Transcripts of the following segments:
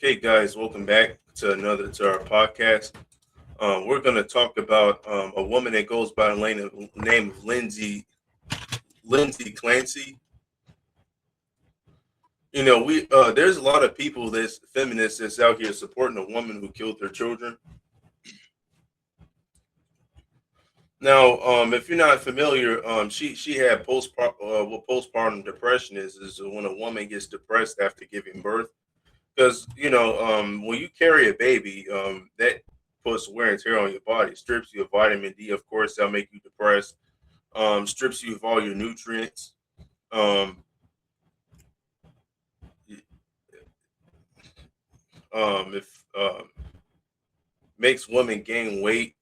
Okay, guys, welcome back to our podcast. We're going to talk about a woman that goes by the name of Lindsay Clancy. You know, we there's a lot of people that's feminists that's out here supporting a woman who killed their children. Now, if you're not familiar, she had what postpartum depression is when a woman gets depressed after giving birth. Because when you carry a baby, that puts wear and tear on your body, strips you of vitamin D. Of course, that'll make you depressed. Strips you of all your nutrients. Um, if Makes women gain weight.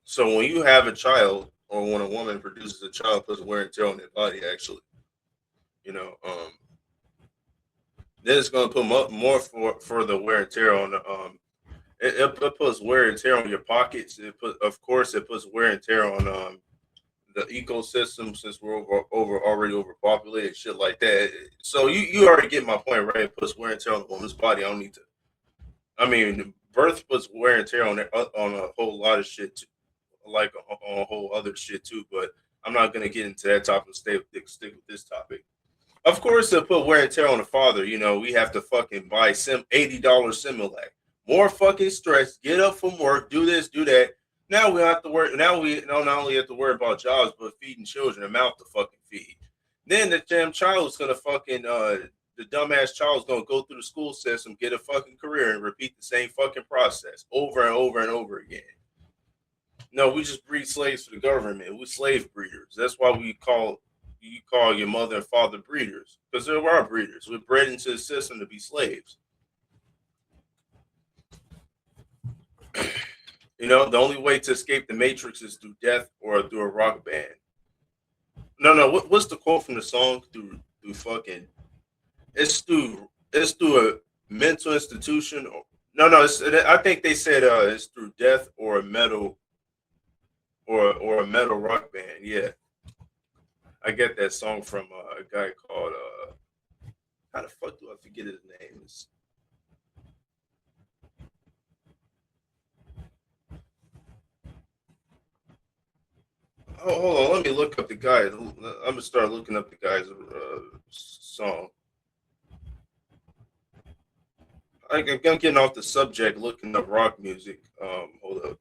So when you have a child, or when a woman produces a child, it puts wear and tear on their body. Actually, you know, then it's going to put more for the wear and tear on the it puts wear and tear on your pockets. Of course, it puts wear and tear on the ecosystem since we're already overpopulated, shit like that. So you already get my point, right? It puts wear and tear on the woman's body. I don't need to. I mean, birth puts wear and tear on a whole lot of shit, too, like on a whole other shit too. But I'm not gonna get into that topic. Stick with this topic. Of course, they'll put wear and tear on the father. You know, we have to fucking buy $80 Similac. More fucking stress. Get up from work. Do this. Do that. Now we have to work. Now we don't not only have to worry about jobs, but feeding children, a mouth to fucking feed. Then the damn child is gonna fucking the dumbass child is gonna go through the school system, get a fucking career, and repeat the same fucking process over and over and over again. No, we just breed slaves for the government. We're slave breeders. That's why you call your mother and father breeders, because they are breeders. We're bred into the system to be slaves. You know, the only way to escape the matrix is through death or through a rock band. No, no. What's the quote from the song? Through fucking. It's through a mental institution. No. I think they said it's through death or a metal or a metal rock band. Yeah, I get that song from a guy called how the fuck do I forget his name? Oh, hold on, let me look up the guy. I'm gonna start looking up the guy's song. I'm getting off the subject, looking up rock music. Hold up.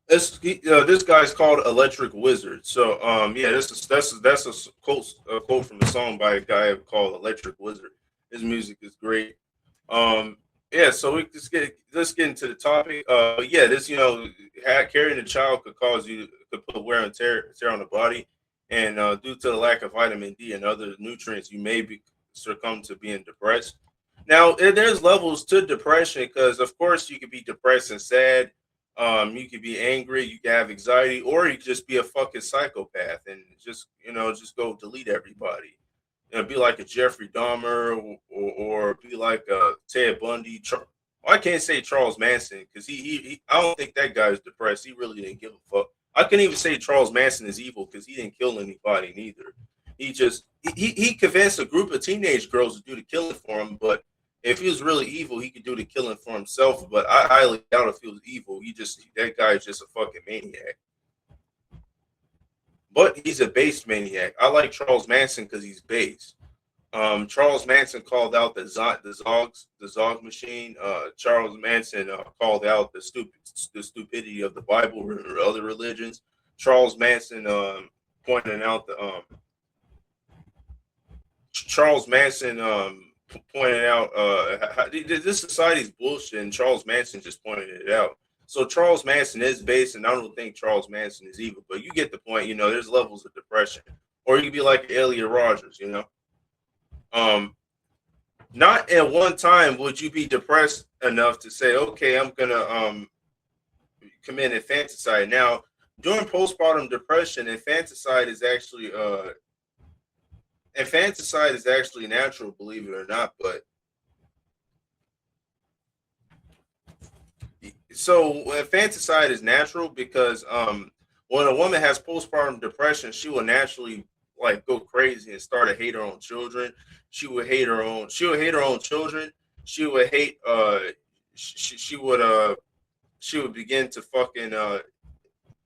This guy's called Electric Wizard. So yeah, that's a quote from the song by a guy called Electric Wizard. His music is great. Yeah, so let's get into the topic. Yeah, this carrying a child could put wear and tear on the body, and due to the lack of vitamin D and other nutrients, you may be succumb to being depressed. Now, there's levels to depression because, of course, you could be depressed and sad. You could be angry, you could have anxiety, or you could just be a fucking psychopath and just go delete everybody. Be like a Jeffrey Dahmer or be like a Ted Bundy. I can't say Charles Manson because I don't think that guy is depressed. He really didn't give a fuck. I couldn't even say Charles Manson is evil because he didn't kill anybody neither. He convinced a group of teenage girls to do the killing for him, but if he was really evil, he could do the killing for himself. But I highly doubt if he was evil. That guy is just a fucking maniac. But he's a base maniac. I like Charles Manson because he's base. Charles Manson called out the Zog machine. Charles Manson called out the stupidity of the Bible or other religions. Charles Manson pointed out the Charles Manson pointed out this society's bullshit, and Charles Manson just pointed it out. So Charles Manson is based, and I don't think Charles Manson is evil, but you get the point. You know, there's levels of depression, or you could be like Elliot Rogers. You know, um, not at one time would you be depressed enough to say, okay, I'm gonna commit infanticide. Now, during postpartum depression, infanticide is actually natural, believe it or not. But so infanticide is natural because when a woman has postpartum depression, she will naturally like go crazy and start to hate her own children. She would hate her own children. She would hate she would she would begin to fucking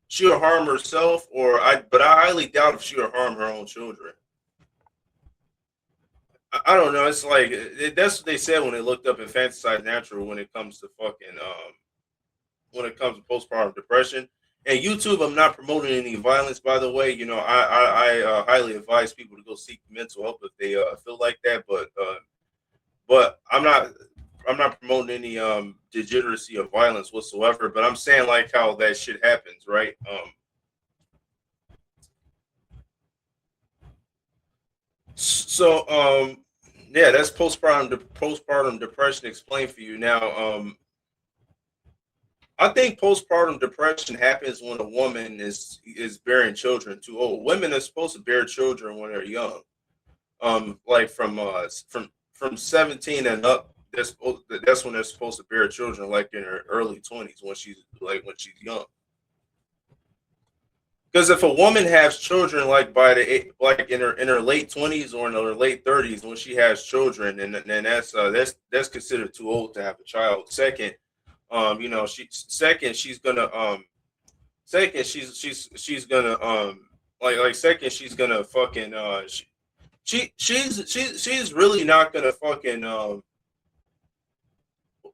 she would harm herself, or I highly doubt if she would harm her own children. I don't know. It's like that's what they said when they looked up infanticide natural when it comes to fucking when it comes to postpartum depression. And YouTube, I'm not promoting any violence, by the way. You know, I highly advise people to go seek mental help if they feel like that. But I'm not promoting any degeneracy of violence whatsoever. But I'm saying like how that shit happens, right? So yeah, that's postpartum depression explained for you. Now I think postpartum depression happens when a woman is bearing children too old. Women are supposed to bear children when they're young. Like from 17 and up. That's when they're supposed to bear children, like in her early 20s when she's young. Because if a woman has children like like in her late 20s or in her late 30s when she has children, and that's considered too old to have a child. Second, you know, she's gonna like second she's gonna fucking she's really not gonna fucking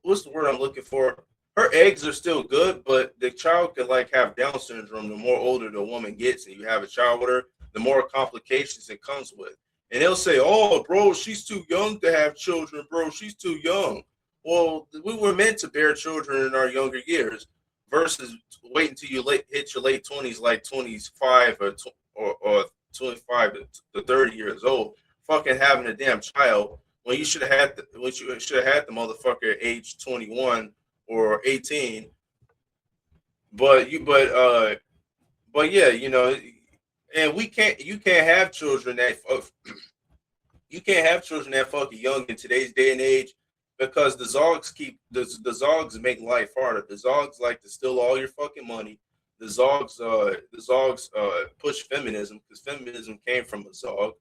what's the word I'm looking for? Her eggs are still good, but the child could like have Down syndrome. The more older the woman gets, and you have a child with her, the more complications it comes with. And they'll say, "Oh, bro, she's too young to have children, bro. She's too young." Well, we were meant to bear children in our younger years, versus waiting until hit your late 20s, like 25 or 25 to 30 years old, fucking having a damn child when you should have had the motherfucker at age 21 or 18. But yeah, you know, and we can't you can't have children that you can't have children that fucking young in today's day and age, because the Zogs make life harder. The Zogs like to steal all your fucking money. The Zogs push feminism because feminism came from a Zog.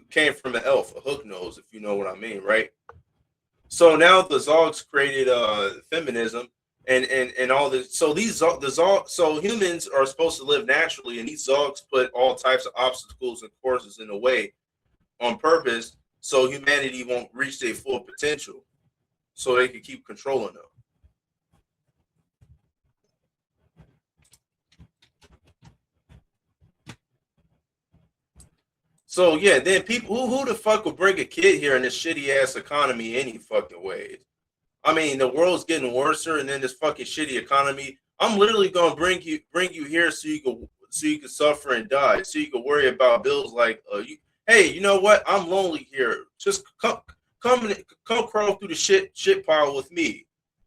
Came from an elf, a hook nose, if you know what I mean, right? So now the Zogs created feminism and all this. So so humans are supposed to live naturally, and these Zogs put all types of obstacles and courses in the way on purpose, so humanity won't reach their full potential, so they can keep controlling them. So yeah, then people who the fuck would bring a kid here in this shitty ass economy any fucking ways? I mean, the world's getting worse, and then this fucking shitty economy. I'm literally gonna bring you here so you can suffer and die, so you can worry about bills like hey, you know what? I'm lonely here. Just come crawl through the shit pile with me.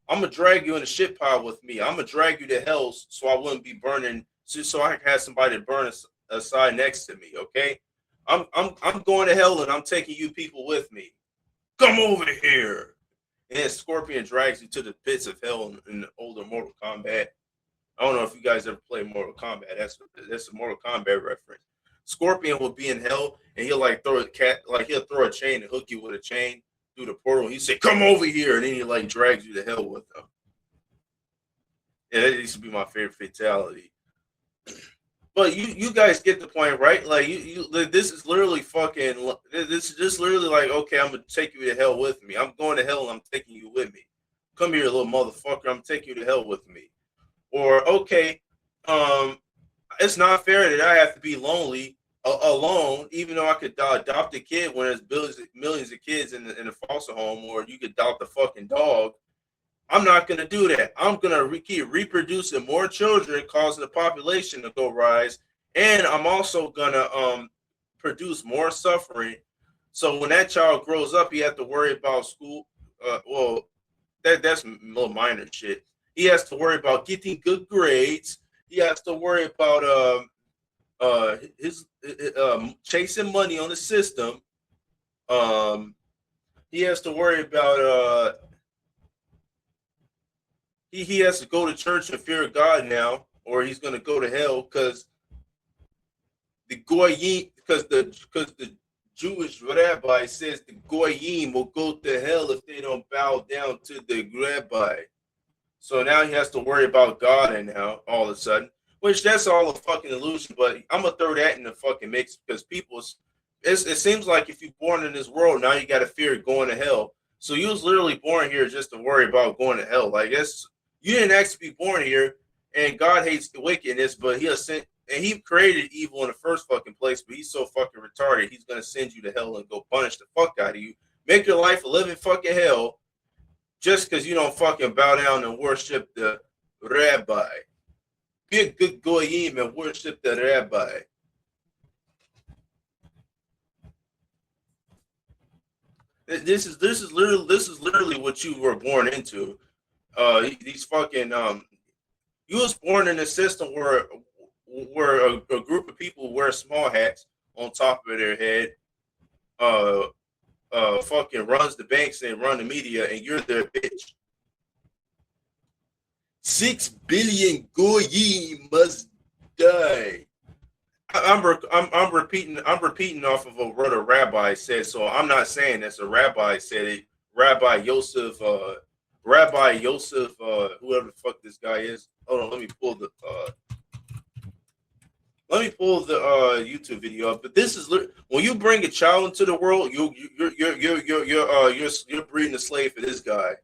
I'm gonna drag you in the shit pile with me. I'm gonna drag you to hell so I wouldn't be burning, so I can have somebody to burn aside next to me. Okay, I'm going to hell and I'm taking you people with me. Come over here. And Scorpion drags you to the pits of hell in the older Mortal Kombat. I don't know if you guys ever played Mortal Kombat. That's a Mortal Kombat reference. Scorpion will be in hell and he'll like he'll throw a chain and hook you with a chain through the portal. And he say, "Come over here," and then he like drags you to hell with him. Yeah, that used to be my favorite fatality. But you guys get the point, right? Like this is literally fucking. This is just literally like, okay, I'm gonna take you to hell with me. I'm going to hell and I'm taking you with me. Come here, little motherfucker. I'm taking you to hell with me. Or okay, um, it's not fair that I have to be lonely alone, even though I could adopt a kid when there's millions of kids in a foster home, or you could adopt a fucking dog. I'm not going to do that. I'm going to keep reproducing more children, causing the population to go rise. And I'm also going to produce more suffering. So when that child grows up, he has to worry about school. That's little minor shit. He has to worry about getting good grades. He has to worry about his chasing money on the system. Um, he has to worry about he has to go to church and fear God now, or he's gonna go to hell because the goyim because the Jewish rabbi says the goyim will go to hell if they don't bow down to the rabbi. So now he has to worry about God and now all of a sudden, which that's all a fucking illusion. But I'm gonna throw that in the fucking mix because it seems like if you're born in this world now you got to fear going to hell. So you was literally born here just to worry about going to hell. Like you didn't actually be born here, and God hates the wickedness, but He has sent and He created evil in the first fucking place. But He's so fucking retarded, He's gonna send you to hell and go punish the fuck out of you, make your life a living fucking hell just because you don't fucking bow down and worship the rabbi. Be a good goyim and worship the rabbi. This is literally what you were born into. These fucking you was born in a system where a group of people wear small hats on top of their head. Fucking runs the banks and run the media, and you're their bitch. 6 billion goyim must die. I'm repeating off of what a rabbi said. So I'm not saying that's a rabbi said it. Rabbi Yosef, whoever the fuck this guy is. Hold on, let me pull the YouTube video up. But this is when you bring a child into the world, you're breeding a slave for this guy.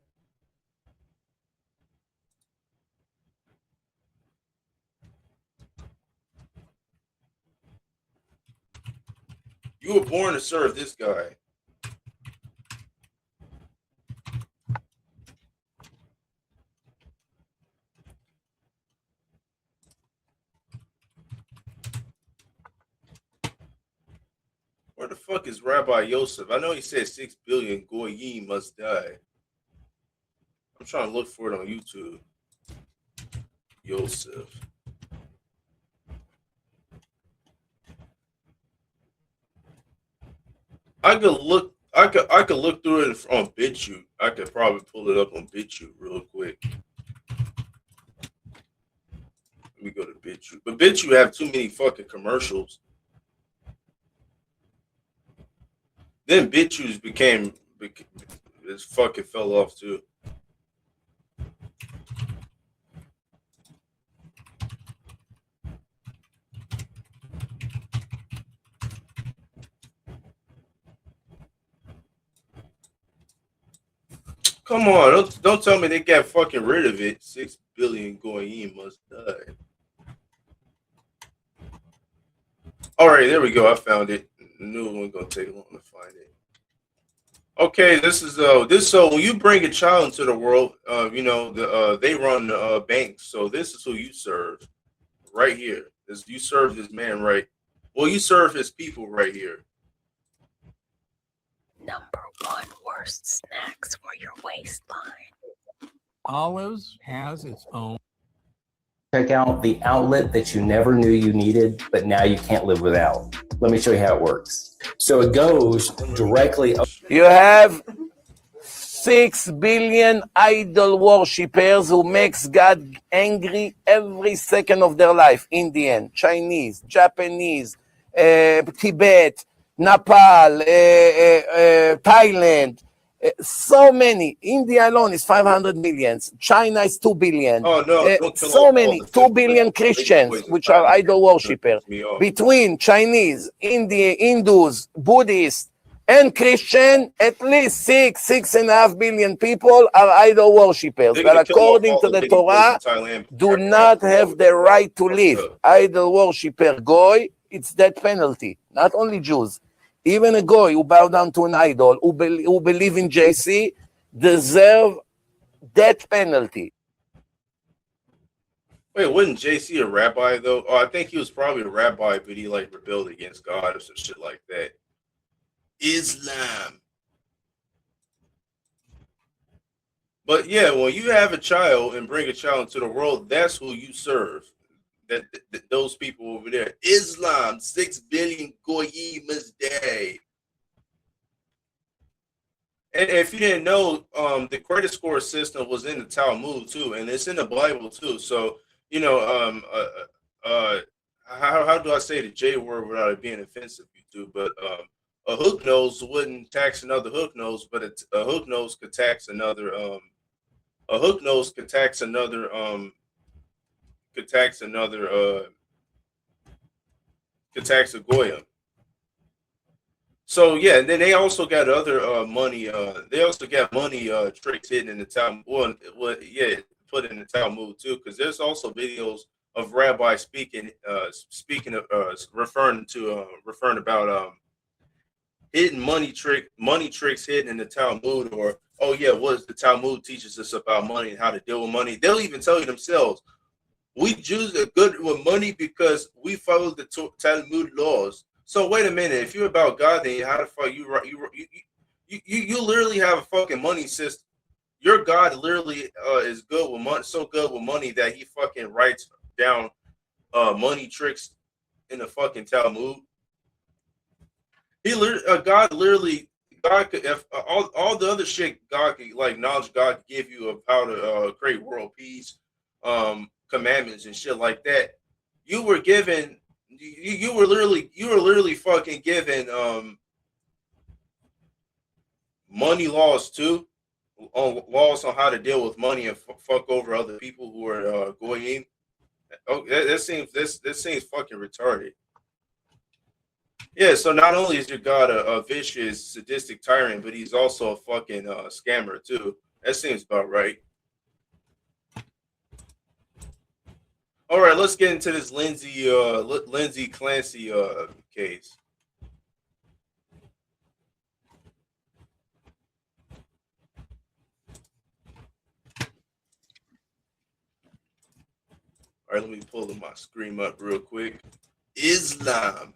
You were born to serve this guy. Where the fuck is Rabbi Yosef? I know he said 6 billion goyim must die. I'm trying to look for it on YouTube. Yosef. I could look through it on BitChute. I could probably pull it up on BitChute real quick. Let me go to BitChute. But BitChute have too many fucking commercials. Then BitChute it fucking fell off too. Come on, don't tell me they got fucking rid of it. 6 billion goyim must die. All right, there we go. I found it. The new one gonna take long to find it. Okay, this is so when you bring a child into the world, they run banks. So this is who you serve right here. You serve this man right. Well, you serve his people right here. Number 1 worst snacks for your waistline. Olives has its own. Check out the outlet that you never knew you needed, but now you can't live without. Let me show you how it works. So it goes directly. You have 6 billion idol worshippers who makes God angry every second of their life. Indian, Chinese, Japanese, Tibet, Nepal, Thailand. So many. India alone is 500 million. China is 2 billion. Oh, no, so many. 2 billion Christians, which are idol worshippers. Between Chinese, Hindus, Buddhists, and Christian, at least 6.5 billion people are idol worshippers. But according to the Torah, do not have the right to live. Idol worshipper goy, it's death penalty. Not only Jews. Even a goy who bow down to an idol, who believe in JC, deserve death penalty. Wait, wasn't JC a rabbi though? Oh, I think he was probably a rabbi, but he rebelled against God or some shit like that. Islam. But yeah, when you have a child and bring a child into the world, that's who you serve. That those people over there. Islam, 6 billion goyim must die. And if you didn't know, the credit score system was in the Talmud too, and it's in the Bible too. So you know, how do I say the J word without it being offensive, you do? But a hook nose wouldn't tax another hook nose, but a hook nose could tax another. A hook nose could tax another. Could tax another. Could tax a goyim. So yeah, and then they also got other money. They also got money tricks hidden in the Talmud. Well, yeah, put in the Talmud too, because there's also videos of rabbis speaking of referring about hidden money tricks hidden in the Talmud, or oh yeah, what the Talmud teaches us about money and how to deal with money. They'll even tell you themselves, we Jews are good with money because we follow the Talmud laws. So wait a minute, if you're about God, then how the fuck you literally have a fucking money system. Your God literally is good with money, so good with money that he fucking writes down money tricks in the fucking Talmud. God could, if all the other shit God could, like knowledge God could give you of how to create world peace, commandments and shit like that. You were given. You were literally fucking given money laws too, laws on how to deal with money and fuck over other people who are going in. Oh, this seems fucking retarded. Yeah, so not only is your God a vicious, sadistic tyrant, but he's also a fucking scammer too. That seems about right. All right, let's get into this Lindsay Clancy case. All right, let me pull my screen up real quick. Islam.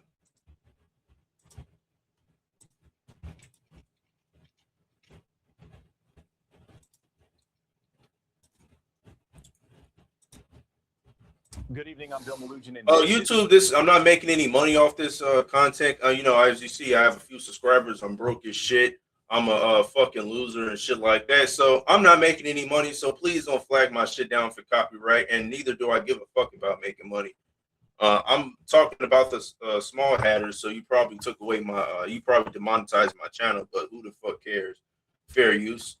Good evening. I'm Bill Malugin. YouTube, I'm not making any money off this content. You know, as you see, I have a few subscribers. I'm broke as shit. I'm a fucking loser and shit like that. So I'm not making any money. So please don't flag my shit down for copyright. And neither do I give a fuck about making money. I'm talking about the small hatters. So you probably took away my, you probably demonetized my channel. But who the fuck cares? Fair use.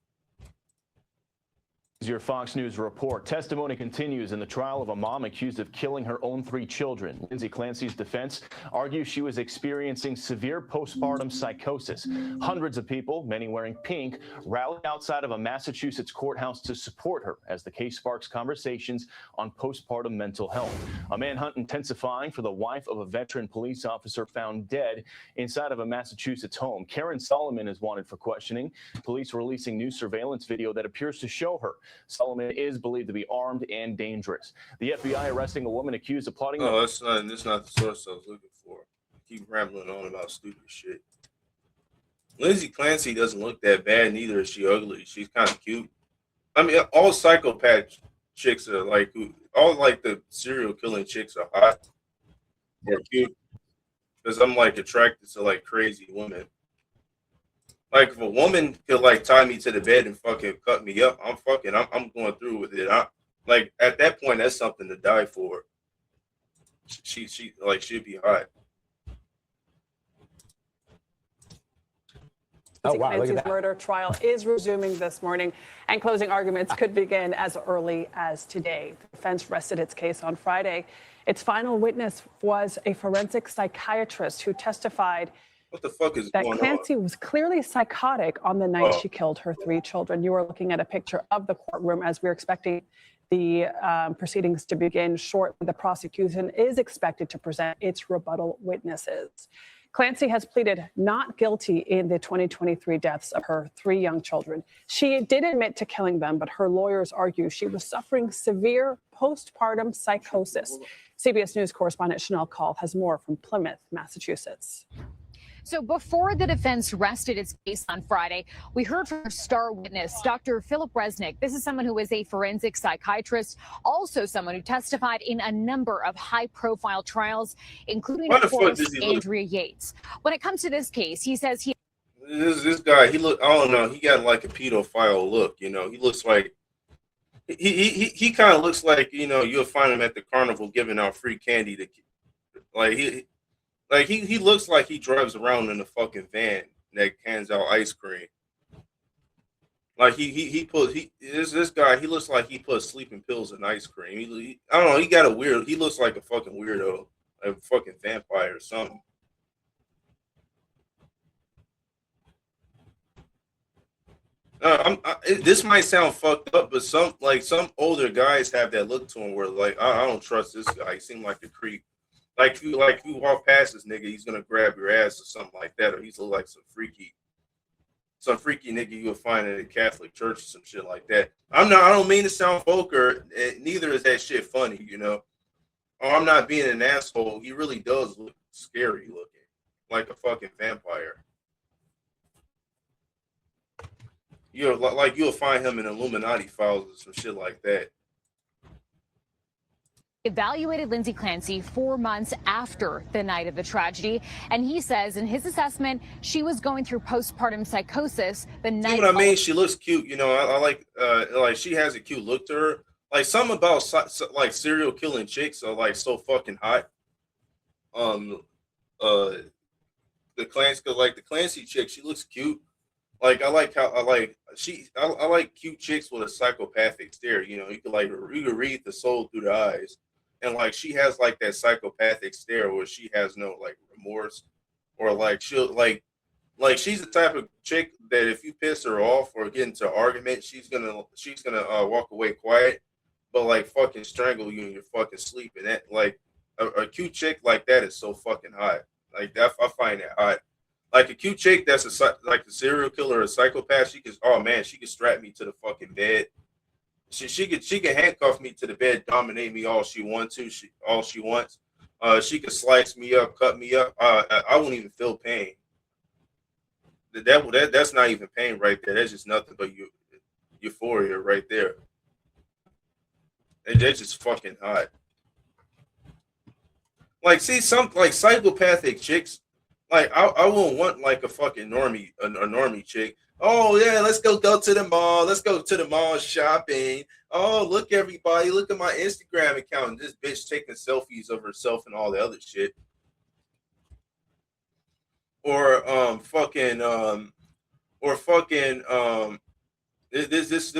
Your Fox News report. Testimony continues in the trial of a mom accused of killing her own 3 children. Lindsay Clancy's defense argues she was experiencing severe postpartum psychosis. Hundreds of people, many wearing pink, rallied outside of a Massachusetts courthouse to support her as the case sparks conversations on postpartum mental health. A manhunt intensifying for the wife of a veteran police officer found dead inside of a Massachusetts home. Karen Solomon is wanted for questioning. Police releasing new surveillance video that appears to show her. Solomon is believed to be armed and dangerous. The FBI arresting a woman accused of plotting. Oh, that's not the source I was looking for. I keep rambling on about stupid shit. Lindsay Clancy doesn't look that bad, neither is she ugly. She's kind of cute. I mean, all psychopath chicks are like, all like the serial killing chicks are hot or cute. Because I'm like attracted to like crazy women. Like if a woman could like tie me to the bed and fucking cut me up, I'm going through with it. Like at that point, that's something to die for. She like she'd be hot. Oh, wow, Clancy's murder trial is resuming this morning, and closing arguments could begin as early as today. The defense rested its case on Friday. Its final witness was a forensic psychiatrist who testified what the fuck is that going Clancy on? was clearly psychotic on the night she killed her 3 children. You are looking at a picture of the courtroom as we're expecting the proceedings to begin shortly. The prosecution is expected to present its rebuttal witnesses. Clancy has pleaded not guilty in the 2023 deaths of her 3 young children. She did admit to killing them, but her lawyers argue she was suffering severe postpartum psychosis. CBS News correspondent Chanel Call has more from Plymouth, Massachusetts. So before the defense rested its case on Friday, we heard from our star witness, Dr. Philip Resnick. This is someone who is a forensic psychiatrist, also someone who testified in a number of high-profile trials, including, of course, Andrea Yates. When it comes to this case, he says he... This guy, he look. I don't know. He got like a pedophile look. You know, he looks like he kind of looks like, you know, you'll find him at the carnival giving out free candy to like he looks like he drives around in a fucking van that hands out ice cream. Like this guy, he looks like he put sleeping pills in ice cream. I don't know, he got a weird. He looks like a fucking weirdo, a fucking vampire or something. This might sound fucked up, but some older guys have that look to him where like I don't trust this guy. He seemed like a creep. Like you walk past this nigga, he's gonna grab your ass or something like that, or he's like some freaky nigga you'll find in a Catholic church or some shit like that. I don't mean to sound vulgar. Neither is that shit funny, you know. Or I'm not being an asshole. He really does look scary looking, like a fucking vampire. You'll find him in Illuminati files or some shit like that. Evaluated Lindsay Clancy 4 months after the night of the tragedy, and he says in his assessment she was going through postpartum psychosis the night. See what I mean? She looks cute, you know. I like she has a cute look to her. Like something about like serial killing chicks are like so fucking hot. The Clancy chick, she looks cute. Like I like cute chicks with a psychopathic stare. You know, you could read the soul through the eyes. And like she has like that psychopathic stare where she has no like remorse, or like she'll like she's the type of chick that if you piss her off or get into an argument, she's gonna walk away quiet, but like fucking strangle you in your fucking sleep. And that like a cute chick like that is so fucking hot. Like that, I find that hot. Like a cute chick that's like a serial killer or a psychopath, she could strap me to the fucking bed. She could handcuff me to the bed, dominate me all she wants. She could slice me up, cut me up. I won't even feel pain. That's not even pain right there. That's just nothing but euphoria right there. And that's just fucking hot. Like, see, some like psychopathic chicks. Like I wouldn't want like a fucking normie, a normie chick. Oh yeah, let's go to the mall. Let's go to the mall shopping. Oh, look everybody, look at my Instagram account. This bitch taking selfies of herself and all the other shit. Or this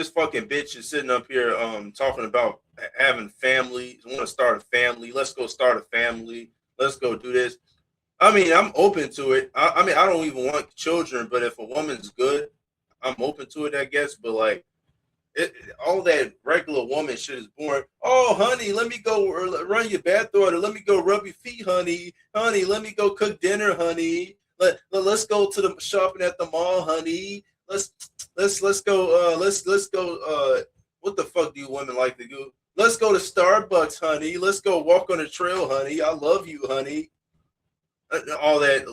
fucking bitch is sitting up here talking about having family, want to start a family. Let's go start a family. Let's go do this. I mean, I'm open to it. I mean, I don't even want children, but if a woman's good, I'm open to it, I guess. But like, all that regular woman shit is boring. Oh, honey, let me go run your bath order. Let me go rub your feet, honey. Honey, let me go cook dinner, honey. Let's go to the shopping at the mall, honey. Let's go. Let's go. What the fuck do you women like to do? Let's go to Starbucks, honey. Let's go walk on the trail, honey. I love you, honey. All that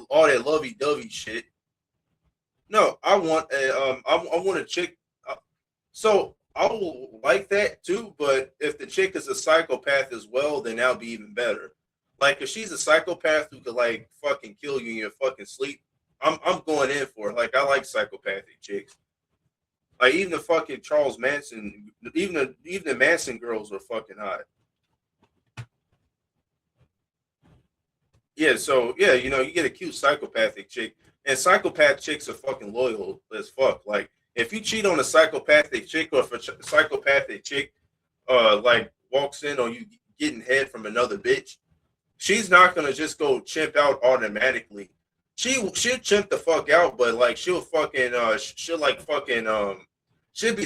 lovey-dovey shit. No, I want a chick. So I will like that too, but if the chick is a psychopath as well, then that'll be even better. Like if she's a psychopath who could like fucking kill you in your fucking sleep, I'm going in for it. Like I like psychopathic chicks. Like even the fucking Charles Manson, even the Manson girls are fucking hot. Yeah, so yeah, you know, you get a cute psychopathic chick, and psychopath chicks are fucking loyal as fuck. Like, if you cheat on a psychopathic chick, or if a psychopathic chick, like walks in on you getting head from another bitch, she's not gonna just go chimp out automatically. She'll chimp the fuck out, but like she'll be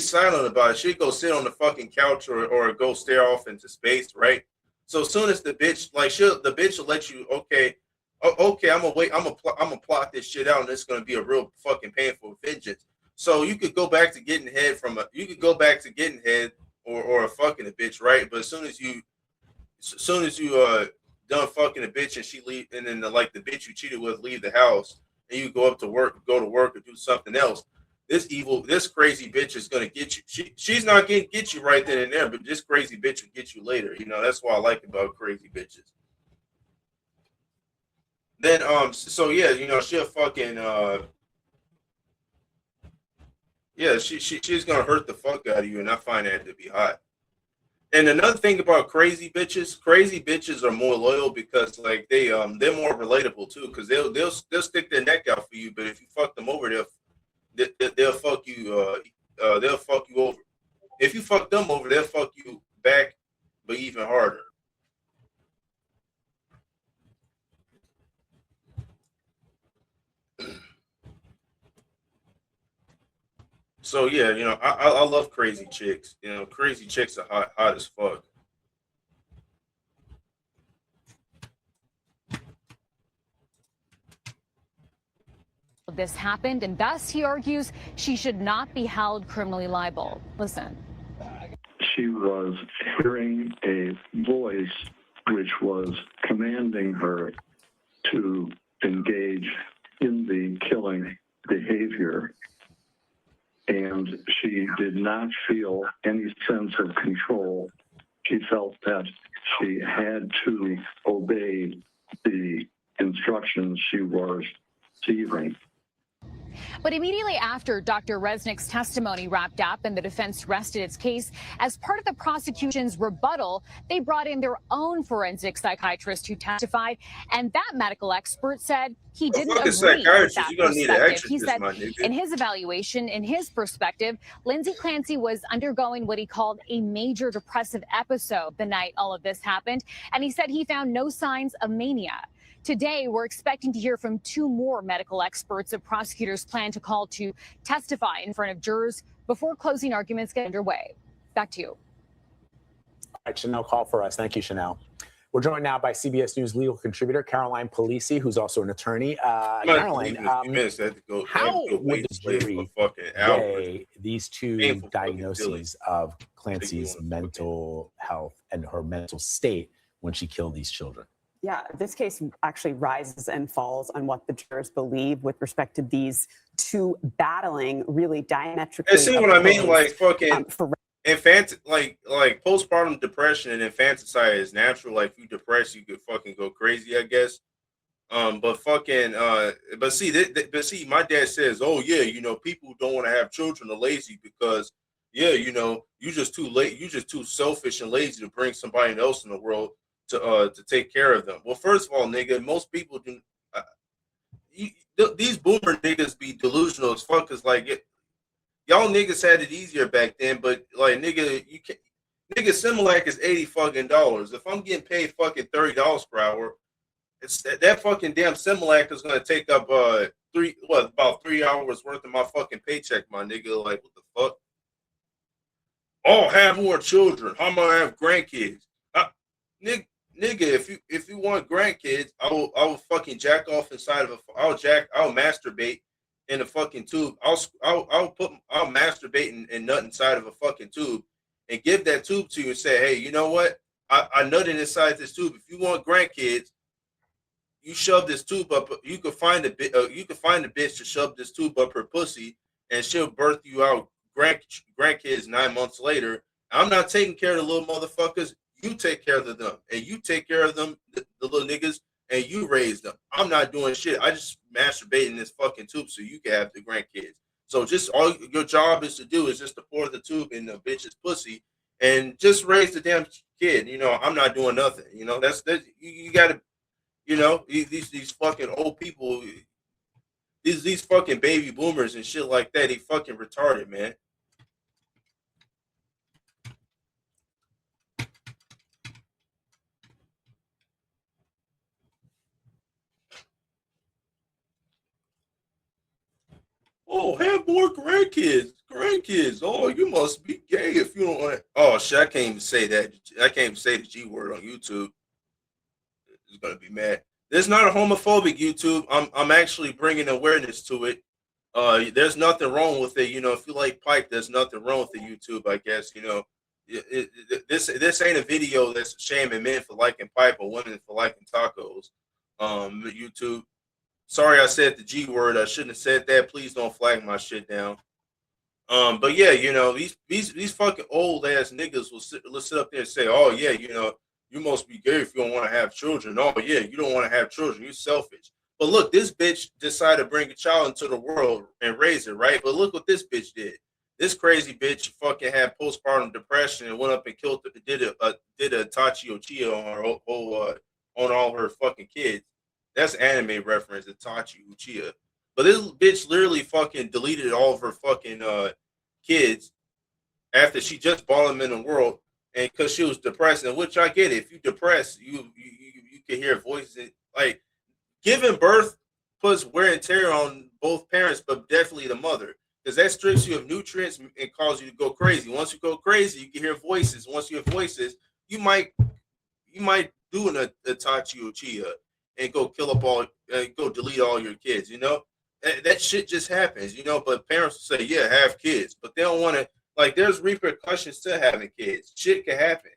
silent about it. She'll go sit on the fucking couch or go stare off into space, right? So as soon as the bitch, like the bitch will let you, okay, I'm gonna plot this shit out, and it's gonna be a real fucking painful vengeance. So you could go back to getting head or a fucking a bitch, right? But as soon as you done fucking a bitch and she leave, and then the bitch you cheated with leave the house, and you go to work or do something else. This crazy bitch is gonna get you. She's not gonna get you right then and there, but this crazy bitch will get you later. You know, that's what I like about crazy bitches. Then so yeah, you know, she'll fucking Yeah, she's gonna hurt the fuck out of you, and I find that to be hot. And another thing about crazy bitches are more loyal because like they're more relatable too, because they'll stick their neck out for you, but if you fuck them over, they'll fuck you they'll fuck you over. If you fuck them over, they'll fuck you back, but even harder. So yeah, I love crazy chicks. Crazy chicks are hot as fuck. This happened, and thus he argues she should not be held criminally liable. Listen. She was hearing a voice which was commanding her to engage in the killing behavior, and she did not feel any sense of control. She felt that she had to obey the instructions she was receiving. But immediately after Dr. Resnick's testimony wrapped up and the defense rested its case, as part of the prosecution's rebuttal, they brought in their own forensic psychiatrist who testified, and that medical expert said he didn't agree with that perspective. He said in his evaluation, in his perspective, Lindsay Clancy was undergoing what he called a major depressive episode the night all of this happened, and he said he found no signs of mania. Today, we're expecting to hear from 2 more medical experts that prosecutors plan to call to testify in front of jurors before closing arguments get underway. Back to you. All right, Chanel, call for us. Thank you, Chanel. We're joined now by CBS News legal contributor Caroline Polisi, who's also an attorney. Caroline, how would the jury weigh these 2 diagnoses of Clancy's mental health and her mental state when she killed these children? Yeah, this case actually rises and falls on what the jurors believe with respect to these 2 battling, really diametrically. And see what I mean? Like fucking like postpartum depression and infanticide is natural. Like if you depressed, you could fucking go crazy, I guess. But see, my dad says, oh yeah, people who don't want to have children are lazy because you just too late, you just too selfish and lazy to bring somebody else in the world to take care of them. Well, first of all, nigga, most people do. These boomer niggas be delusional as fuck. Cause like y'all niggas had it easier back then, but like nigga, you can't. Nigga, Similac is $80 If I'm getting paid fucking $30 per hour, it's that fucking damn Similac is gonna take up about 3 hours worth of my fucking paycheck, my nigga. Like what the fuck? Oh, have more children. How am I gonna have grandkids? Nigga, if you want grandkids, I will fucking jack off inside of I'll masturbate in a fucking tube. I'll masturbate and nut inside of a fucking tube and give that tube to you and say, hey, you know what? I nutted inside this tube. If you want grandkids, you shove this tube up. You could find a bitch to shove this tube up her pussy, and she'll birth you out grandkids 9 months later. I'm not taking care of the little motherfuckers. You take care of them, and you take care of them, the little niggas, and you raise them. I'm not doing shit. I just masturbate in this fucking tube so you can have the grandkids. So just all your job is to do is just to pour the tube in the bitch's pussy and just raise the damn kid. I'm not doing nothing. That's you gotta, these fucking old people, these fucking baby boomers and shit like that, they fucking retarded, man. Oh, have more grandkids. Oh, you must be gay if you don't want to. Oh, shit, I can't even say that. I can't even say the G word on YouTube. It's going to be mad. There's not a homophobic YouTube. I'm actually bringing awareness to it. There's nothing wrong with it. If you like pipe, there's nothing wrong with the YouTube, I guess. This ain't a video that's shaming men for liking pipe or women for liking tacos. YouTube. Sorry I said the G word. I shouldn't have said that. Please don't flag my shit down. But yeah, these fucking old ass niggas will sit up there and say, oh yeah, you must be gay if you don't want to have children. Oh yeah, you don't want to have children. You're selfish. But look, this bitch decided to bring a child into the world and raise it, right? But look what this bitch did. This crazy bitch fucking had postpartum depression and went up and killed, did a Tachi Uchiha on her on all her fucking kids. That's anime reference, Itachi Uchiha. But this bitch literally fucking deleted all of her fucking kids after she just brought them in the world, and because she was depressed. And which I get it. If you depressed, you can hear voices. Like giving birth puts wear and tear on both parents, but definitely the mother, because that strips you of nutrients and causes you to go crazy. Once you go crazy, you can hear voices. Once you hear voices, you might do an Itachi Uchiha and go kill up all, go delete all your kids. You know, that shit just happens. You know, but parents will say, yeah, have kids, but they don't want to. Like, there's repercussions to having kids. Shit can happen.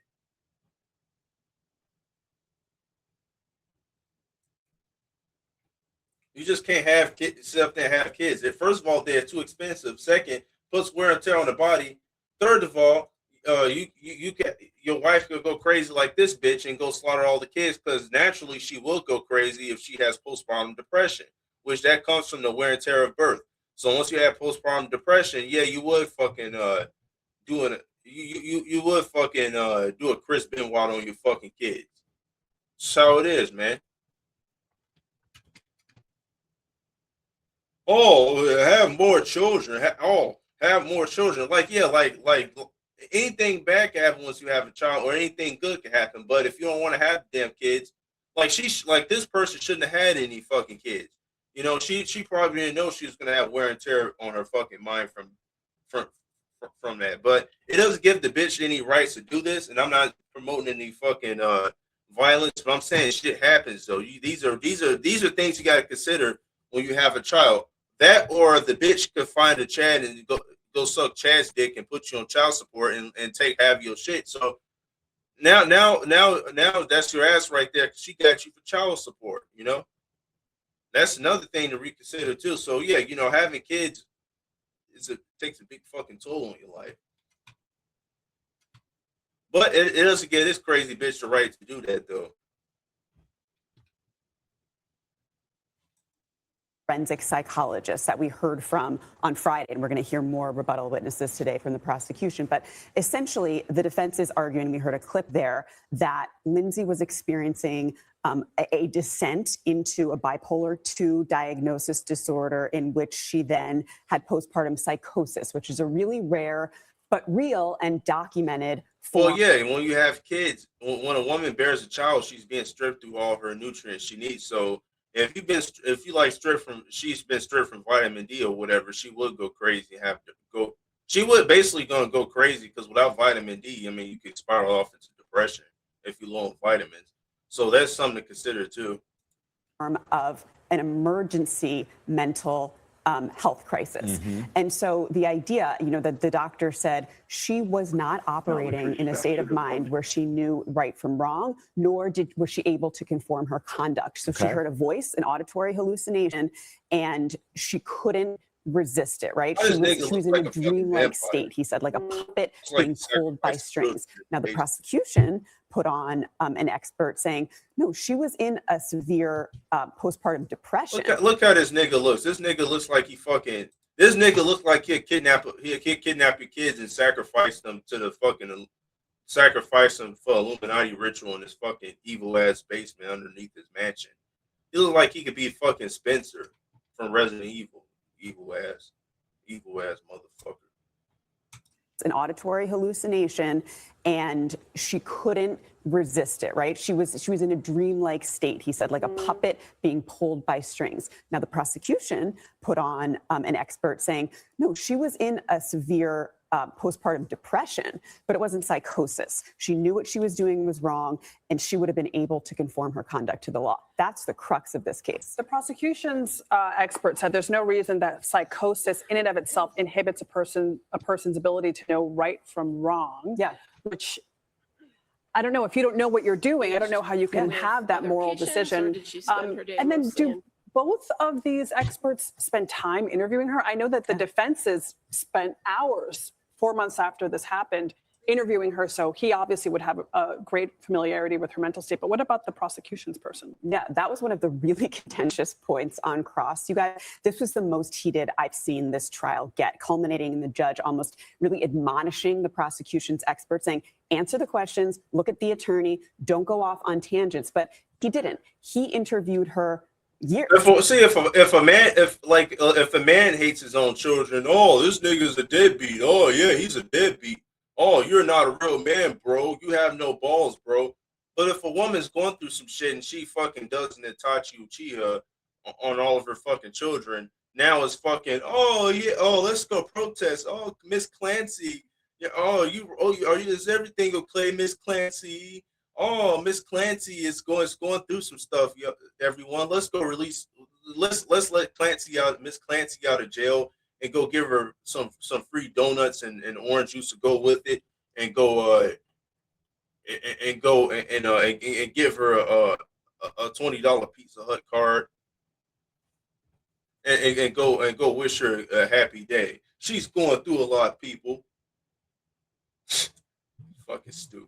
You just can't have kids, sit up there and have kids. First of all, they're too expensive. Second, puts wear and tear on the body. Third of all, you can, your wife could go crazy like this bitch and go slaughter all the kids, because naturally she will go crazy if she has postpartum depression, which that comes from the wear and tear of birth. So once you have postpartum depression, yeah, you would fucking you would fucking do a Chris Benoit on your fucking kids. That's how it is, man. Oh, have more children. Have more children. Like, yeah, like anything bad can happen once you have a child, or anything good can happen. But if you don't want to have damn kids, like this person shouldn't have had any fucking kids. You know, she probably didn't know she was gonna have wear and tear on her fucking mind from that. But it doesn't give the bitch any rights to do this. And I'm not promoting any fucking violence, but I'm saying shit happens though. These are things you gotta consider when you have a child. That, or the bitch could find a Chad and go suck Chad's dick and put you on child support and have your shit. So now that's your ass right there. She got you for child support, you know? That's another thing to reconsider too. So yeah, you know, having kids takes a big fucking toll on your life. But it doesn't give this crazy bitch the right to do that though. Forensic psychologist that we heard from on Friday, and we're going to hear more rebuttal witnesses today from the prosecution. But essentially, the defense is arguing, we heard a clip there, that Lindsay was experiencing a descent into a bipolar II diagnosis disorder, in which she then had postpartum psychosis, which is a really rare but real and documented form. Well, yeah, when you have kids, when a woman bears a child, she's being stripped through all her nutrients she needs. So she's been stripped from vitamin D or whatever, she would go crazy and have to go. She would basically gonna go crazy, because without vitamin D, I mean, you could spiral off into depression if you low on vitamins. So that's something to consider too. Form of an emergency mental health crisis. And so the idea, you know, that the doctor said she was not operating in a state of mind where she knew right from wrong, nor was she able to conform her conduct. So she heard a voice, an auditory hallucination, and she couldn't resist it, right? She was in a dreamlike state, he said, like a puppet being pulled by strings. Now, the prosecution put on an expert saying, no, she was in a severe postpartum depression. Look how this nigga looks. This nigga looks like this nigga looks like he'd kidnap your kids and sacrifice them for Illuminati ritual in this fucking evil ass basement underneath his mansion. He looks like he could be fucking Spencer from Resident Evil. Evil ass motherfucker. It's an auditory hallucination, and she couldn't resist it, right? She was in a dreamlike state, he said, like a puppet being pulled by strings. Now, the prosecution put on an expert saying, no, she was in a severe postpartum depression, but it wasn't psychosis. She knew what she was doing was wrong, and she would have been able to conform her conduct to the law. That's the crux of this case. The prosecution's expert said there's no reason that psychosis in and of itself inhibits a person's ability to know right from wrong. Yeah. Which, I don't know, if you don't know what you're doing, I don't know how you can have that moral decision. And then do both of these experts spend time interviewing her? I know that the defenses spent hours 4 months after this happened interviewing her, so he obviously would have a great familiarity with her mental state. But what about the prosecution's person? Yeah, that was one of the really contentious points on cross. You guys, this was the most heated I've seen this trial get, culminating in the judge almost really admonishing the prosecution's experts, saying, answer the questions, look at the attorney, don't go off on tangents. But he didn't. He interviewed her years. If a man hates his own children, oh, this nigga's a deadbeat. Oh yeah, he's a deadbeat. Oh, you're not a real man, bro. You have no balls, bro. But if a woman's going through some shit and she fucking does an Itachi Uchiha on all of her fucking children, now it's fucking, oh yeah, oh, let's go protest. Oh, Miss Clancy. Yeah, is everything okay, Miss Clancy? Oh, Miss Clancy is going through some stuff. Yeah, everyone, let's go release. Let's let Clancy out, Miss Clancy out of jail, and go give her some free donuts and orange juice to go with it, and go and give her a $20 Pizza Hut card, and go wish her a happy day. She's going through a lot, people. Fucking stupid.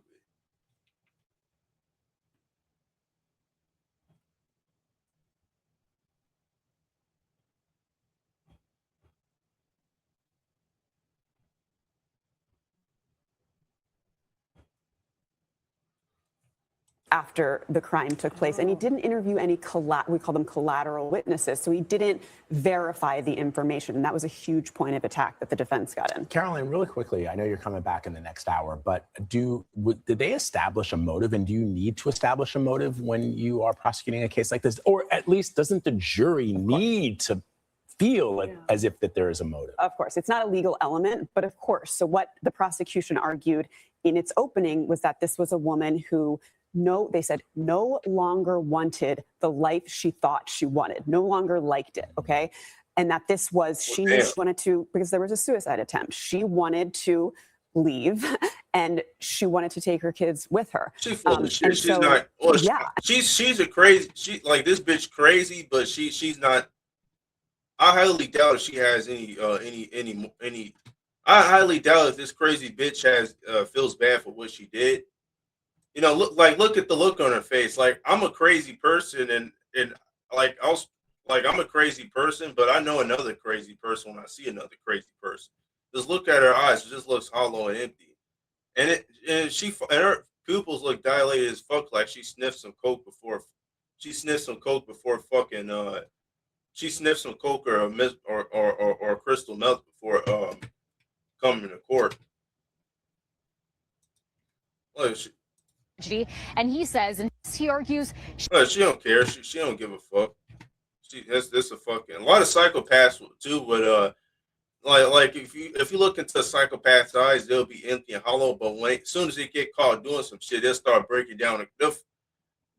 After the crime took place, and he didn't interview any we call them collateral witnesses, so he didn't verify the information, and that was a huge point of attack that the defense got in. Caroline, really quickly, I know you're coming back in the next hour, but did they establish a motive, and do you need to establish a motive when you are prosecuting a case like this, or at least doesn't the jury need to feel as if that there is a motive? Of course, it's not a legal element, but of course. So what the prosecution argued in its opening was that this was a woman who they said no longer wanted the life she thought she wanted, no longer liked it, okay? And that this was, she wanted to, because there was a suicide attempt, she wanted to leave and she wanted to take her kids with her. She's not, well, yeah. She's a crazy, this bitch crazy, but she's not, I highly doubt if she has any, I highly doubt if this crazy bitch feels bad for what she did. You know, look at the look on her face. Like, I'm a crazy person, and I'm a crazy person, but I know another crazy person when I see another crazy person. Just look at her eyes; it just looks hollow and empty. And her pupils look dilated as fuck. Like she sniffed some coke before. She sniffed some coke before fucking. She sniffed some coke or crystal meth before coming to court. Well, and he says, and he argues, she don't care. She don't give a fuck. That's a fucking, a lot of psychopaths too. But like if you look into a psychopath's eyes, they'll be empty and hollow. But as soon as they get caught doing some shit, they'll start breaking down.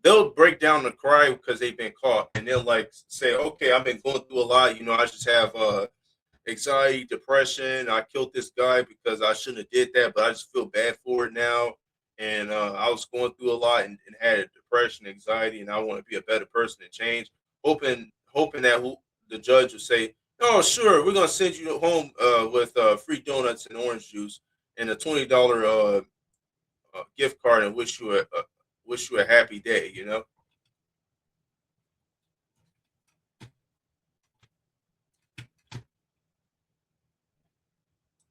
They'll break down and cry because they've been caught, and they'll like say, "Okay, I've been going through a lot. You know, I just have anxiety, depression. I killed this guy because I shouldn't have did that, but I just feel bad for it now." And I was going through a lot and had depression, anxiety, and I want to be a better person and change. Hoping that the judge would say, "Oh, sure, we're gonna send you home with free donuts and orange juice and a $20 gift card and wish you a happy day." You know.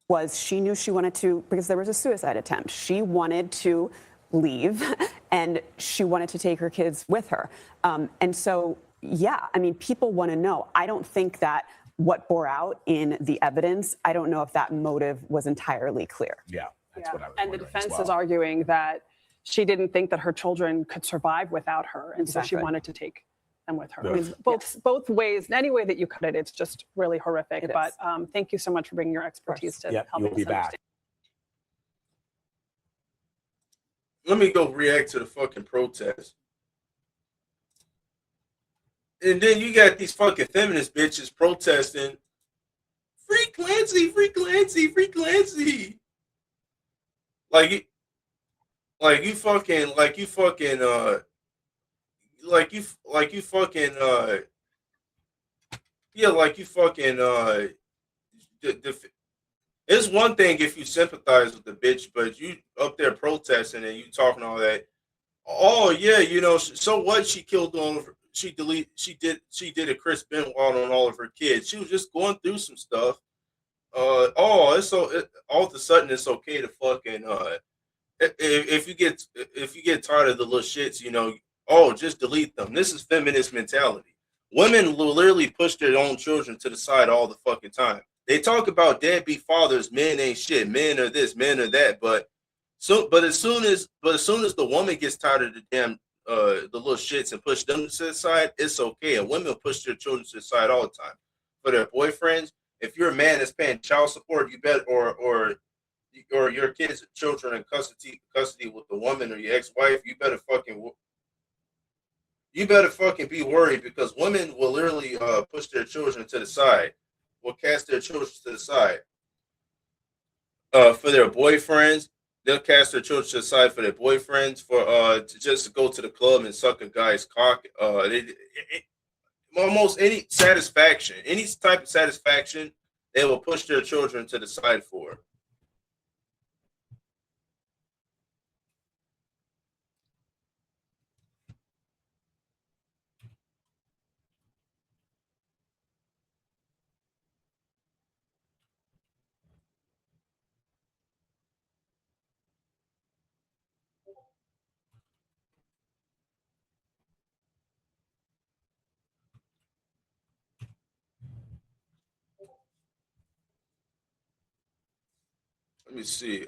Was she knew she wanted to, because there was a suicide attempt. She wanted to leave and she wanted to take her kids with her. And so, yeah, I mean, people want to know. I don't think that what bore out in the evidence, I don't know if that motive was entirely clear. Yeah, that's what I was And the defense is arguing that she didn't think that her children could survive without her. And so she wanted to take them with her. I mean, both ways, any way that you cut it, it's just really horrific. But thank you so much for bringing your expertise to help you'll be back. Let me go react to the fucking protest. And then you got these fucking feminist bitches protesting, "Free Clancy, free Clancy, free Clancy." Like you fucking It's one thing if you sympathize with the bitch, but you up there protesting and you talking all that. Oh yeah, you know. So what? She killed all of her. She did a Chris Benoit on all of her kids. She was just going through some stuff. It's so all of a sudden it's okay to fucking if you get tired of the little shits, you know, just delete them. This is feminist mentality. Women will literally push their own children to the side all the fucking time. They talk about deadbeat fathers, men ain't shit, men are this, men are that, but as soon as the woman gets tired of the damn the little shits and push them to the side, it's okay. And women push their children to the side all the time. For their boyfriends, if you're a man that's paying child support, you bet or your kids, children in custody with the woman or your ex-wife, you better fucking be worried, because women will literally push their children to the side, will cast their children to the side. For their boyfriends, they'll cast their children to the side for their boyfriends for to just go to the club and suck a guy's cock. Almost any satisfaction, any type of satisfaction, they will push their children to the side for. Let me see.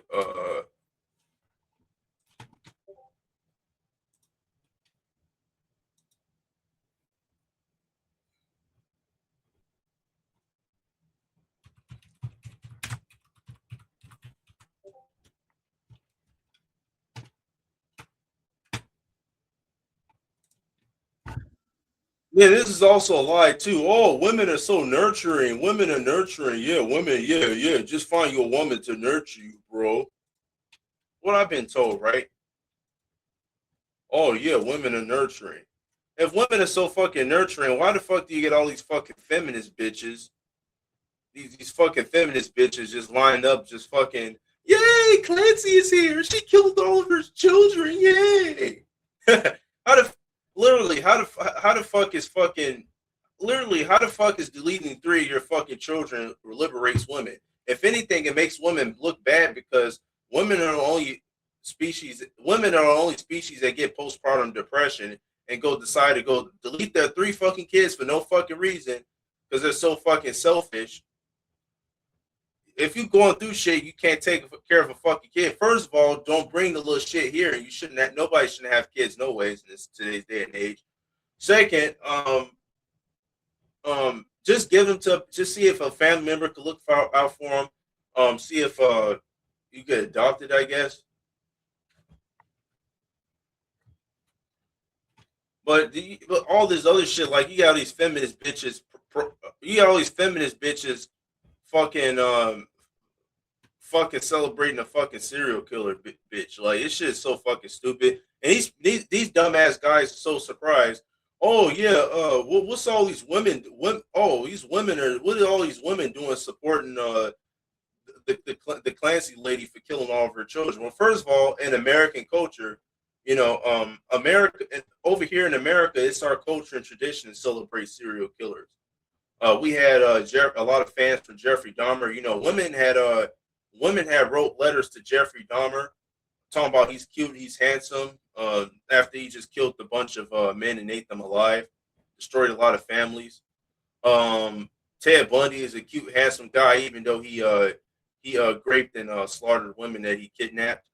Yeah, this is also a lie too. Oh, women are so nurturing. Women are nurturing. Yeah, women. Yeah, yeah. Just find you a woman to nurture you, bro. What I've been told, right? Oh yeah, women are nurturing. If women are so fucking nurturing, why the fuck do you get all these fucking feminist bitches? These fucking feminist bitches just lined up, just fucking. Yay, Clancy is here. She killed all of her children. Yay. How the literally how the fuck is fucking literally how the fuck is deleting 3 of your fucking children liberates women? If anything, it makes women look bad, because women are the only species that get postpartum depression and decide to go delete their 3 fucking kids for no fucking reason, because they're so fucking selfish. If you going through shit, you can't take care of a fucking kid. First of all, don't bring the little shit here. You shouldn't have, nobody shouldn't have kids no ways in today's day and age. Second, just give them just see if a family member could look out for them. See if you get adopted, I guess. But all this other shit, like you got all these feminist bitches, fucking celebrating a fucking serial killer bitch. Like, this shit is so fucking stupid. And these dumbass guys are so surprised. Oh yeah, what's all these women? What are all these women doing supporting the Clancy lady for killing all of her children? Well, first of all, in American culture, you know, over here in America, it's our culture and tradition to celebrate serial killers. We had a lot of fans for Jeffrey Dahmer. You know, women had wrote letters to Jeffrey Dahmer talking about he's cute, he's handsome. After he just killed a bunch of men and ate them alive, destroyed a lot of families. Ted Bundy is a cute, handsome guy, even though he raped and slaughtered women that he kidnapped.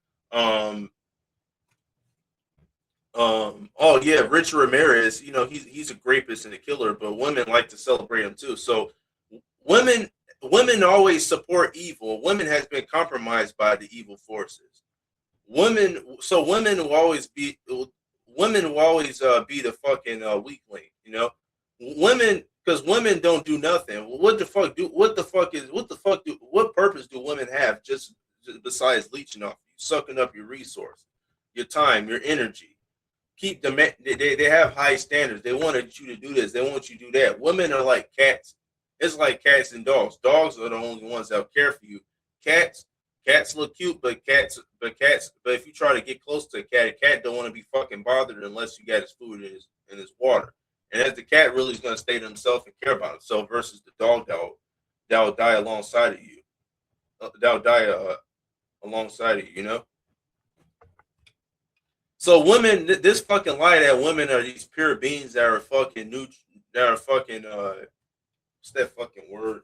Richard Ramirez, you know, he's a rapist and a killer, but women like to celebrate him too. So women always support evil. Women has been compromised by the evil forces. Women will always be the fucking weak link, you know. Women, because women don't do nothing. What purpose do women have just besides leeching off you, sucking up your resource, your time, your energy? Keep them. They have high standards. They wanted you to do this. They want you to do that. Women are like cats. It's like cats and dogs. Dogs are the only ones that care for you. cats look cute, but if you try to get close to a cat don't want to be fucking bothered unless you got his food and his water. And as the cat really is going to stay to himself and care about himself versus the dog that'll die alongside of you. That'll die alongside of you, you know? So women, this fucking lie that women are these pure beings that are fucking what's that fucking word?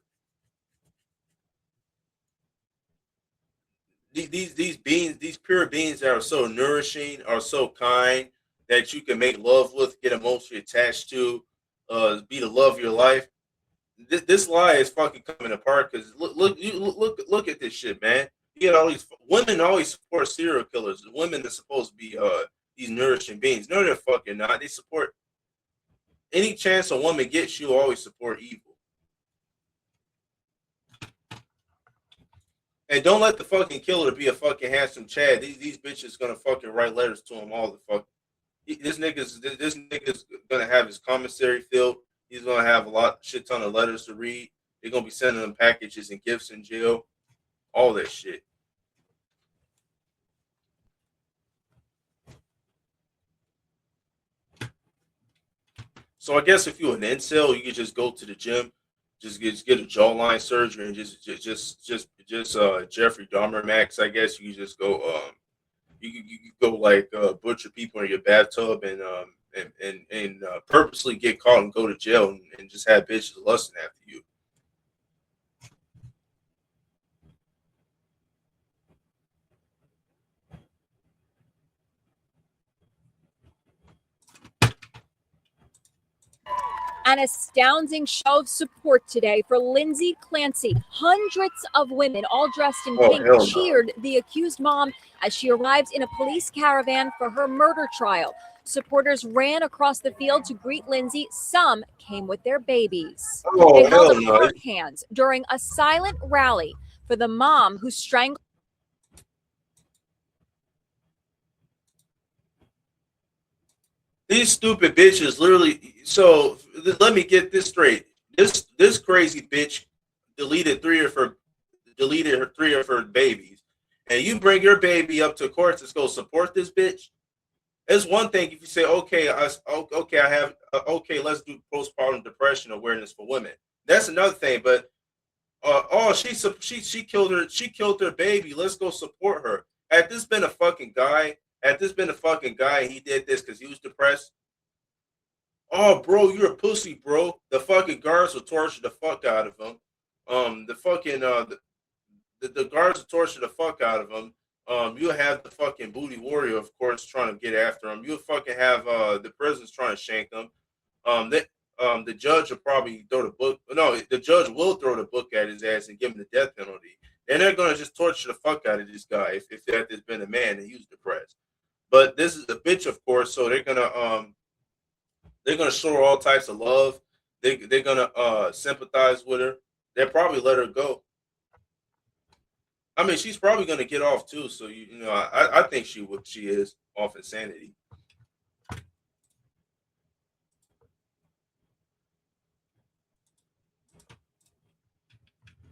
These beings, these pure beings that are so nourishing, are so kind that you can make love with, get emotionally attached to, be the love of your life. This lie is fucking coming apart because look at this shit, man. You get all these women always support serial killers. The women are supposed to be these nourishing beings. No, they're fucking not. They support any chance a woman gets. You always support evil. And don't let the fucking killer be a fucking handsome Chad. These bitches gonna fucking write letters to him all the fuck. This nigga's gonna have his commissary filled. He's gonna have shit ton of letters to read. They're gonna be sending him packages and gifts in jail. All that shit. So I guess if you're an incel, you could just go to the gym, just get a jawline surgery and just Jeffrey Dahmer max. I guess you just go you go like butcher people in your bathtub and purposely get caught and go to jail and just have bitches lusting after you. An astounding show of support today for Lindsay Clancy. Hundreds of women, all dressed in pink, cheered the accused mom as she arrived in a police caravan for her murder trial. Supporters ran across the field to greet Lindsay. Some came with their babies. They held up hard hands during a silent rally for the mom who strangled. These stupid bitches literally. So let me get this straight. This crazy bitch deleted three of her babies, and you bring your baby up to court to go support this bitch. It's one thing if you say, okay, let's do postpartum depression awareness for women. That's another thing. But she killed her baby. Let's go support her. Had this been a fucking guy, and he did this because he was depressed. Oh, bro, you're a pussy, bro. The fucking guards will torture the fuck out of him. The guards will torture the fuck out of him. You'll have the fucking booty warrior, of course, trying to get after him. You'll fucking have the prisoners trying to shank him. The judge will probably throw the book. No, the judge will throw the book at his ass and give him the death penalty. And they're gonna just torture the fuck out of this guy if that has been a man and he was depressed. But this is a bitch, of course, so they're gonna show her all types of love. They're gonna sympathize with her. They'll probably let her go. I mean, she's probably gonna get off too. So you know, I think she is off insanity.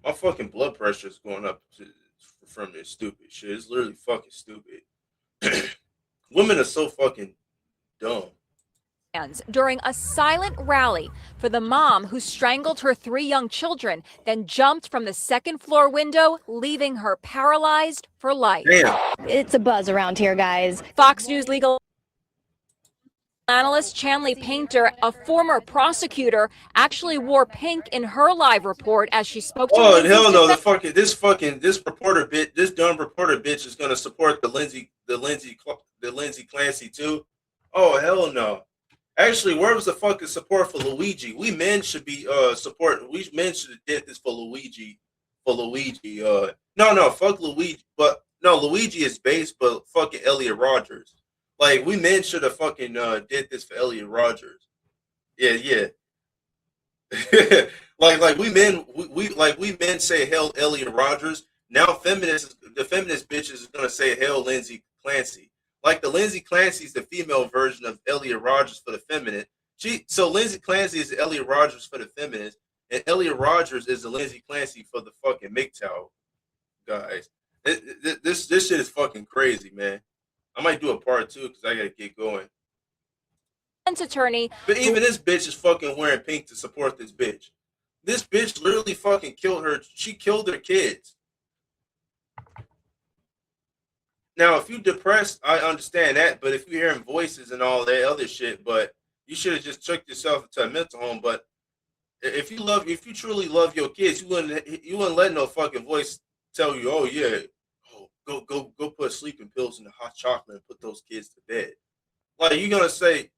My fucking blood pressure is going up from this stupid shit. It's literally fucking stupid. Women are so fucking dumb. During a silent rally for the mom who strangled her 3 young children, then jumped from the second-floor window, leaving her paralyzed for life. Damn. It's a buzz around here, guys. Fox News legal analyst Chanley Painter, a former prosecutor, actually wore pink in her live report as she spoke to. Oh hell no! This reporter bitch, this dumb reporter bitch is gonna support the Lindsay Clancy too. Oh hell no! Actually, where was the fucking support for Luigi? We men should be support. We men should have did this for Luigi. No, fuck Luigi. But no, Luigi is base, but fucking Elliot Rodgers. Like we men should have fucking did this for Elliot Rodgers. Yeah. like we men say hell Elliot Rodgers. Now the feminist bitches is gonna say hell Lindsay Clancy. Like the Lindsay Clancy is the female version of Elliot Rodgers for the feminist. So Lindsay Clancy is the Elliot Rodgers for the feminist, and Elliot Rodgers is the Lindsay Clancy for the fucking MGTOW guys. This shit is fucking crazy, man. I might do a part 2 because I gotta get going. Attorney. But even this bitch is fucking wearing pink to support this bitch. This bitch literally fucking killed her. She killed her kids. Now, if you depressed, I understand that. But if you're hearing voices and all that other shit, but you should have just checked yourself into a mental home. But if you truly love your kids, you wouldn't let no fucking voice tell you, oh yeah, go put sleeping pills in the hot chocolate and put those kids to bed. Like you're gonna say,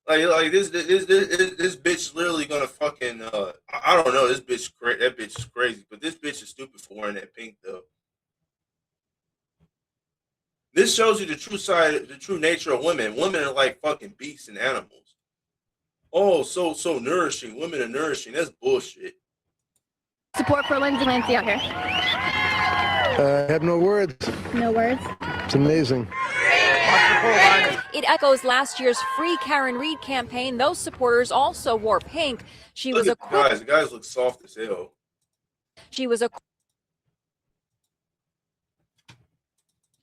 like this bitch literally gonna fucking I don't know, that bitch is crazy, but this bitch is stupid for wearing that pink though. This shows you the true side, the true nature of women. Women are like fucking beasts and animals. Oh, so nourishing. Women are nourishing. That's bullshit. Support for Lindsay Clancy out here. I have no words. No words. It's amazing. It echoes last year's Free Karen Reed campaign. Those supporters also wore pink. She was the guys look soft as hell. She was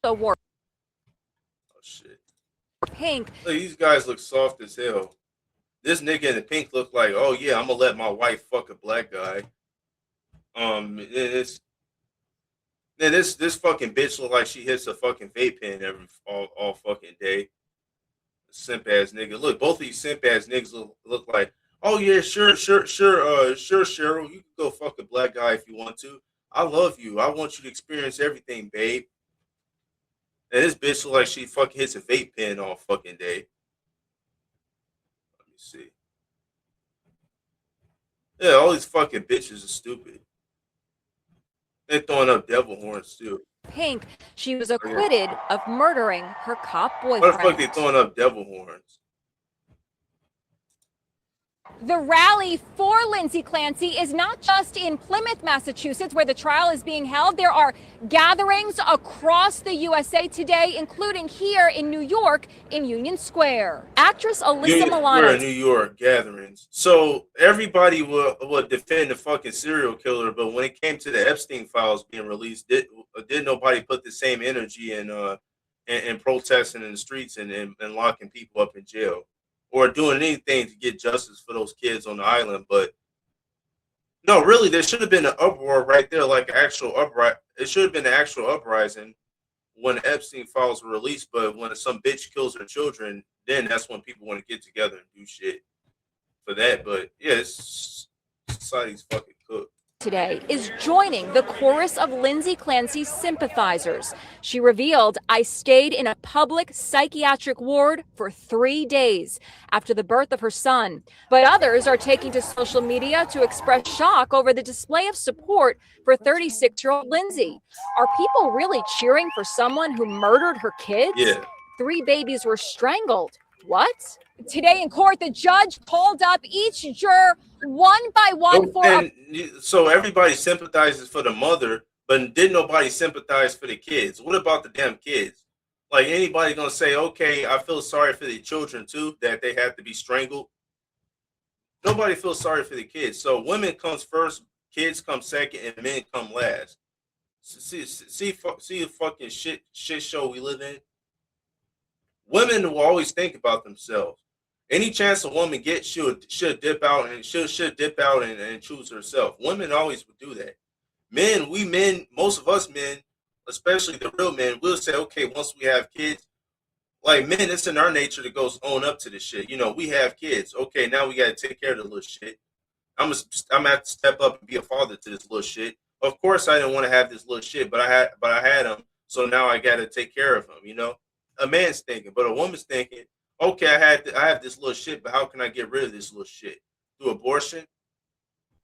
wore shit. Pink. Look, these guys look soft as hell. This nigga in the pink look like, oh yeah, I'm gonna let my wife fuck a black guy. This fucking bitch look like she hits a fucking vape pen all fucking day. Simp ass nigga. Look, both of these simp ass niggas look like, oh yeah, sure, Cheryl, you can go fuck a black guy if you want to. I love you. I want you to experience everything, babe. And this bitch look like she fucking hits a vape pen all fucking day. Let me see. Yeah, all these fucking bitches are stupid. They're throwing up devil horns too. Pink. She was acquitted of murdering her cop boyfriend. What the fuck they throwing up devil horns? The rally for Lindsay Clancy is not just in Plymouth, Massachusetts, where the trial is being held. There are gatherings across the USA today, including here in New York in Union Square. Actress Alyssa Milano. New York gatherings. So everybody will defend the fucking serial killer, but when it came to the Epstein files being released, did nobody put the same energy in protesting in the streets and locking people up in jail? Or doing anything to get justice for those kids on the island. But no, really, there should have been an uproar right there, like an actual uprising. It should have been an actual uprising when the Epstein files were released. But when some bitch kills her children, then that's when people want to get together and do shit for that. But yeah, society's fucking cooked. Today is joining the chorus of Lindsay Clancy's sympathizers. She revealed, I stayed in a public psychiatric ward for 3 days after the birth of her son. But others are taking to social media to express shock over the display of support for 36-year-old Lindsay. Are people really cheering for someone who murdered her kids? Yeah. 3 babies were strangled. What? Today in court, the judge called up each juror one by one so everybody sympathizes for the mother, but did nobody sympathize for the kids? What about the damn kids? Like, anybody gonna say, okay, I feel sorry for the children too, that they have to be strangled? Nobody feels sorry for the kids. So women comes first, kids come second, and men come last. See the fucking shit show we live in. Women will always think about themselves. Any chance a woman gets, should dip out and should dip out and choose herself. Women always would do that. Men, most of us men, especially the real men, will say, okay, once we have kids, like men, it's in our nature to go own up to this shit. You know, we have kids. Okay, now we got to take care of the little shit. I'm gonna have to step up and be a father to this little shit. Of course, I didn't want to have this little shit, but I had him, so now I got to take care of him. You know, a man's thinking, but a woman's thinking, okay, I have this little shit, but how can I get rid of this little shit? Through abortion,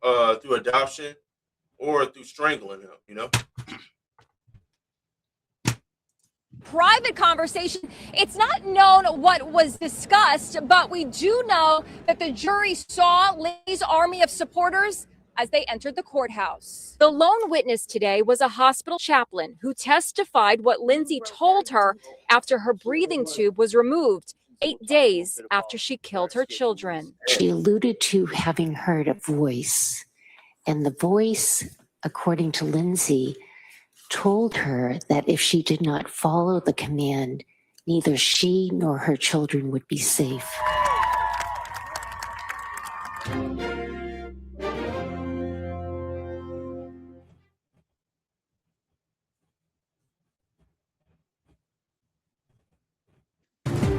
through adoption, or through strangling him, you know? Private conversation. It's not known what was discussed, but we do know that the jury saw Lindsay's army of supporters as they entered the courthouse. The lone witness today was a hospital chaplain who testified what Lindsay told her after her breathing tube was removed 8 days after she killed her children. She alluded to having heard a voice, and the voice according to Lindsay, told her that if she did not follow the command, neither she nor her children would be safe.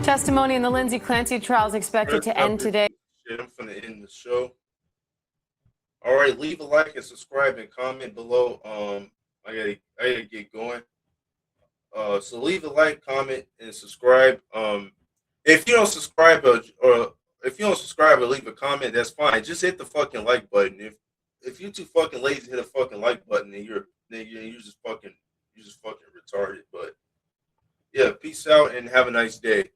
Testimony in the Lindsay Clancy trial is expected to end today. Shit, I'm finna end the show. All right, leave a like and subscribe and comment below. I gotta get going. So leave a like, comment, and subscribe. If you don't subscribe or if you don't subscribe or leave a comment, that's fine. Just hit the fucking like button. If you're too fucking lazy to hit a fucking like button, then you're just fucking retarded. But yeah, peace out and have a nice day.